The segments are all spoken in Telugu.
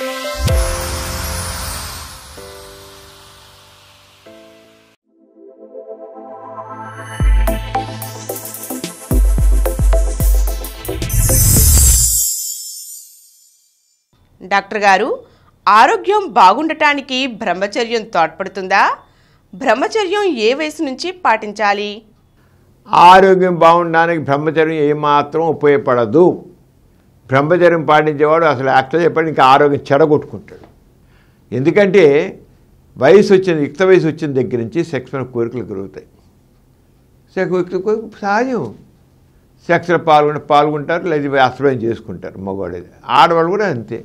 డాక్టర్ గారు, ఆరోగ్యం బాగుండటానికి బ్రహ్మచర్యం తోడ్పడుతుందా? బ్రహ్మచర్యం ఏ వయసు నుంచి పాటించాలి? ఆరోగ్యం బాగుండడానికి బ్రహ్మచర్యం ఏమాత్రం ఉపయోగపడదు. బ్రహ్మచర్యం పాటించేవాడు అసలు యాక్చువల్ చెప్పండి ఇంకా ఆరోగ్యం చెడగొట్టుకుంటాడు. ఎందుకంటే వయసు వచ్చింది, యుక్త వయసు వచ్చిన దగ్గర నుంచి సెక్స్ మీద కోరికలు కలుగుతాయి. సహజం. సెక్స్లో పాల్గొంటారు, లేదా అసలు చేసుకుంటారు మగవాళ్ళు. ఆడవాళ్ళు కూడా అంతే.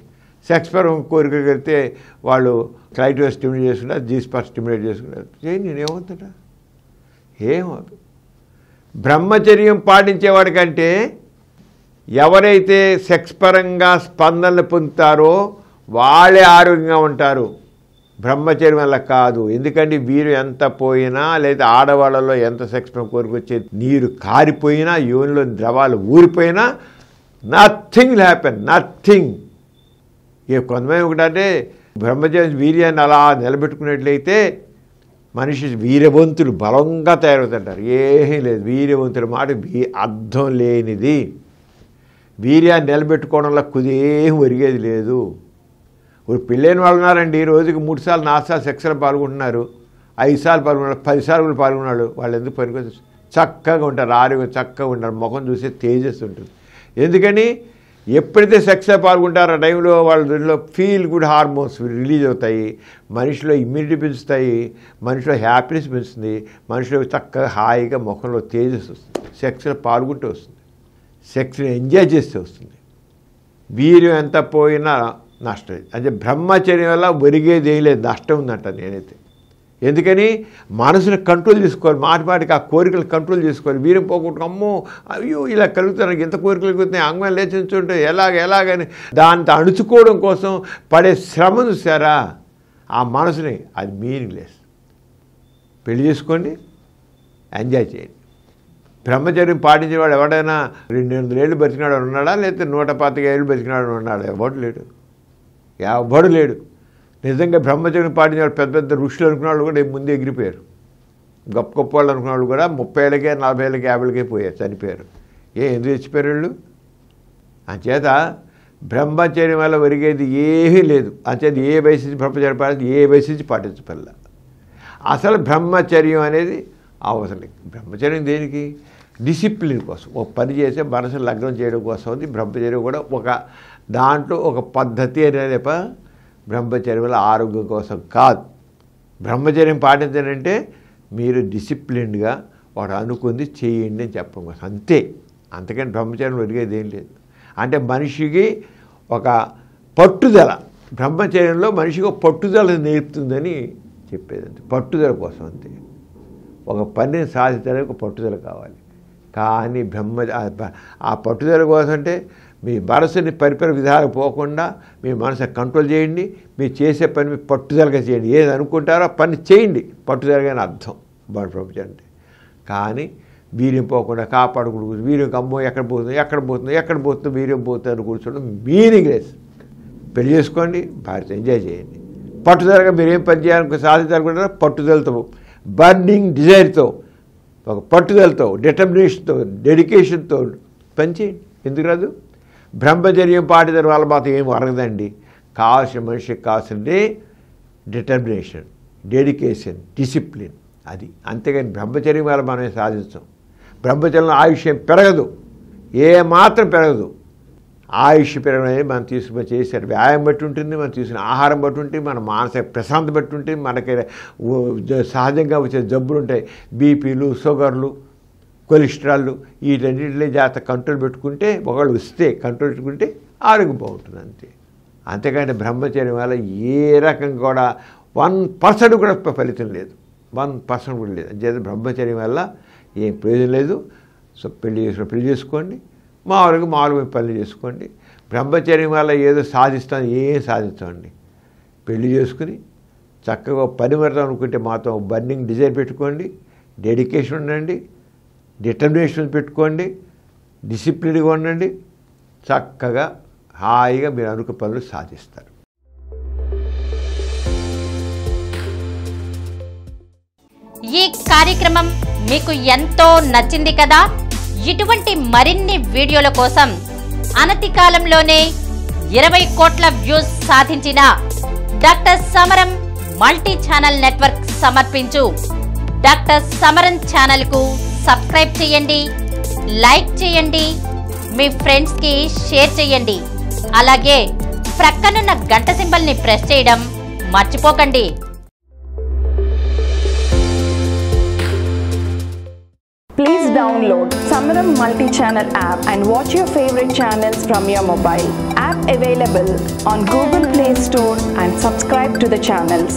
సెక్స్ పర్ కోరికలు కలిగితే వాళ్ళు క్లైటోస్ స్టిమ్యులేట్ చేసుకుంటారు, జీస్పర్ స్టిమ్యులేట్ చేసుకుంటారు. నేనేమవుతుందా? ఏమవుతుంది? బ్రహ్మచర్యం పాటించేవాడికంటే ఎవరైతే సెక్స్ పరంగా స్పందనలు పొందుతారో వాళ్ళే ఆరోగ్యంగా ఉంటారు. బ్రహ్మచర్యం వల్ల కాదు. ఎందుకంటే వీరు ఎంత పోయినా లేదా ఆడవాళ్ళలో ఎంత సెక్స్ కోరిక వచ్చే నీరు కారిపోయినా, యోనిలో ద్రవాలు ఊరిపోయినా నథింగ్ విల్ హ్యాపెన్, నథింగ్. కొంతమంది ఒకటంటే బ్రహ్మచర్యం వీర్యాన్ని అలా నిలబెట్టుకున్నట్లయితే మనిషి వీరవంతులు బలంగా తయారవుతుంటారు. ఏమీ లేదు, వీరవంతుల మాట అర్థం లేనిది. వీర్యాన్ని నిలబెట్టుకోవడంలో కుదేం ఒరిగేది లేదు. ఇప్పుడు పెళ్ళైన వాళ్ళు ఉన్నారండి, రోజుకి 3 సార్లు 4 సార్లు సెక్స్లో పాల్గొంటున్నారు, 5 సార్లు పాల్గొన్నారు, 10 సార్లు కూడా పాల్గొన్నాడు. వాళ్ళు ఎందుకు పనికి చక్కగా ఉంటారు, ఆరోగ్యం చక్కగా ఉంటారు, ముఖం చూసే తేజస్సు ఉంటుంది. ఎందుకని ఎప్పుడైతే సెక్స్లో పాల్గొంటారో ఆ టైంలో వాళ్ళ దీనిలో ఫీల్ గుడ్ హార్మోన్స్ రిలీజ్ అవుతాయి, మనిషిలో ఇమ్యూనిటీ పెంచుతాయి, మనిషిలో హ్యాపీనెస్ పెంచుతుంది, మనిషిలో చక్కగా హాయిగా ముఖంలో తేజస్సు వస్తుంది. సెక్స్లో పాల్గొంటూ వస్తుంది, సెక్స్ని ఎంజాయ్ చేస్తే వస్తుంది. వీర్యం ఎంత పోయినా నష్టం. అంటే బ్రహ్మచర్యం వల్ల ఒరిగేది ఏం లేదు, నష్టం ఉందంట నేనైతే. ఎందుకని మనసుని కంట్రోల్ చేసుకోవాలి, మాటికి ఆ కోరికలు కంట్రోల్ చేసుకోవాలి. వీరం పోగొట్టుకు అమ్మో అయ్యో ఇలా కలుగుతారు, ఎంత కోరికలు కలుగుతున్నాయి, అంగం లేచుంటే ఎలాగని దాంతో అణుచుకోవడం కోసం పడే శ్రమ చూసారా ఆ మనసుని, అది మీనింగ్లెస్. పెళ్లి చేసుకోండి, ఎంజాయ్ చేయండి. బ్రహ్మచర్యం పాటించేవాడు ఎవడైనా 200 ఏళ్ళు బతికినాడు ఉన్నాడా, లేకపోతే 125 ఏళ్ళు బతికినాడు ఉన్నాడా? ఎవడు లేడు. నిజంగా బ్రహ్మచర్యం పాటించేవాడు పెద్ద పెద్ద ఋషులు అనుకున్న వాళ్ళు కూడా ముందే ఎగిరిపోయారు. గొప్ప వాళ్ళు అనుకున్న వాళ్ళు కూడా 30 ఏళ్ళకే 40 ఏళ్ళకే 50 ఏళ్ళకే పోయారు, చనిపోయారు. ఎందుకు చచ్చిపోయారు వీళ్ళు? అంచేత బ్రహ్మచర్యం వల్ల ఒరిగేది ఏమీ లేదు. అంచేత ఏ వయసు నుంచి బ్రహ్మచర్యం పాటించి ఏ వయసు నుంచి పాటించపల్ల. అసలు బ్రహ్మచర్యం అనేది అవసరం. బ్రహ్మచర్యం దేనికి? డిసిప్లిన్ కోసం, ఒక పని చేసే మనసును లగ్నం చేయడం కోసం ఉంది బ్రహ్మచర్యం కూడా. ఒక దాంట్లో ఒక పద్ధతి అనేది బ్రహ్మచర్యం వల్ల ఆరోగ్యం కోసం కాదు. బ్రహ్మచర్యం పాటించాలంటే మీరు డిసిప్లిన్డ్గా వాడు అనుకుంది చేయండి అని చెప్పడం కోసం అంతే. అంతకని బ్రహ్మచర్యం ఒరిగేది ఏం లేదు. అంటే మనిషికి ఒక పట్టుదల, బ్రహ్మచర్యంలో మనిషికి ఒక పట్టుదల నేర్పుతుందని చెప్పేది అంతే. పట్టుదల కోసం అంతే. ఒక పనిని సాధించడానికి ఒక పట్టుదల కావాలి. కానీ ఆ పట్టుదల కోసం అంటే మీ మనసుని పరిపరి విధాలు పోకుండా మీ మనసుని కంట్రోల్ చేయండి. మీరు చేసే పని మీ పట్టుదలగా చేయండి. ఏది అనుకుంటారో పని చేయండి, పట్టుదలగానే అర్థం బ్రహ్మచర్యం అంటే. కానీ వీర్యం పోకుండా కాపాడుకుంటూ వీర్యం అమ్మో ఎక్కడ పోతుందో వీర్యం పోతుందని కూర్చోవడం మీనింగ్లెస్. పెళ్లి చేసుకోండి, భార్యతో ఎంజాయ్ చేయండి. పట్టుదలగా మీరు ఏం పని చేయాలని సాధించాలనుకుంటారో పట్టుదలతో, బర్నింగ్ డిజైర్తో, ఒక పట్టుదలతో, డిటర్మినేషన్తో, డెడికేషన్తో పనిచేయండి. ఎందుకు రాదు? బ్రహ్మచర్యం పాటిన వాళ్ళ మాత్రం ఏం అరగదండి. కావాల్సిన మనిషికి కావాల్సిందే డిటర్మినేషన్, డెడికేషన్, డిసిప్లిన్. అది అంతేగాని బ్రహ్మచర్యం వల్ల మనమే సాధించాం. బ్రహ్మచర్యంలో ఆయుష్యం పెరగదు, ఏమాత్రం పెరగదు. ఆయుష్ పెరగడం అనేది మనం తీసుకుని చేశారు వ్యాయామం బట్టి ఉంటుంది, మనం తీసుకున్న ఆహారం బట్టి ఉంటుంది, మన మానసిక ప్రశాంతి బట్టి ఉంటుంది. మనకి సహజంగా వచ్చే జబ్బులు ఉంటాయి, బీపీలు, షుగర్లు, కొలెస్ట్రాల్, వీటన్నింటినీ జాగ్రత్త కంట్రోల్ పెట్టుకుంటే, ఒకళ్ళు వస్తే కంట్రోల్ పెట్టుకుంటే ఆరోగ్యం బాగుంటుంది అంతే. అంతేకాని బ్రహ్మచర్యం వల్ల ఏ రకంగా కూడా 1% కూడా ఫలితం లేదు, 1% కూడా లేదు. అంతే బ్రహ్మచర్యం వల్ల ఏం ప్రయోజనం లేదు. సో పెళ్లి చేసుకోండి, మామూలుగా పనులు చేసుకోండి. బ్రహ్మచర్యం వల్ల ఏదో సాధిస్తాను, ఏం సాధిస్తామండి. పెళ్లి చేసుకుని చక్కగా పని పెడతాం అనుకుంటే మాత్రం బర్నింగ్ డిజైర్ పెట్టుకోండి, డెడికేషన్ ఉండండి, డిటర్మినేషన్ పెట్టుకోండి, డిసిప్లిన్గా ఉండండి. చక్కగా హాయిగా మీరు అనుకున్న పనులు సాధిస్తారు. ఈ కార్యక్రమం మీకు ఎంతో నచ్చింది కదా. ఇటువంటి మరిన్ని వీడియోల కోసం అనతి కాలంలోనే 20 కోట్ల వ్యూస్ సాధించిన డాక్టర్ సమరం మల్టీ ఛానల్ నెట్వర్క్ సమర్పించు డాక్టర్ సమరం ఛానల్కు సబ్స్క్రైబ్ చేయండి, లైక్ చేయండి, మీ ఫ్రెండ్స్కి షేర్ చేయండి. అలాగే ప్రక్కనున్న గంట సింబల్ని ప్రెస్ చేయడం మర్చిపోకండి. Please download Samaram Multi-Channel app and watch your favorite channels from your mobile. App available on Google Play Store and subscribe to the channels.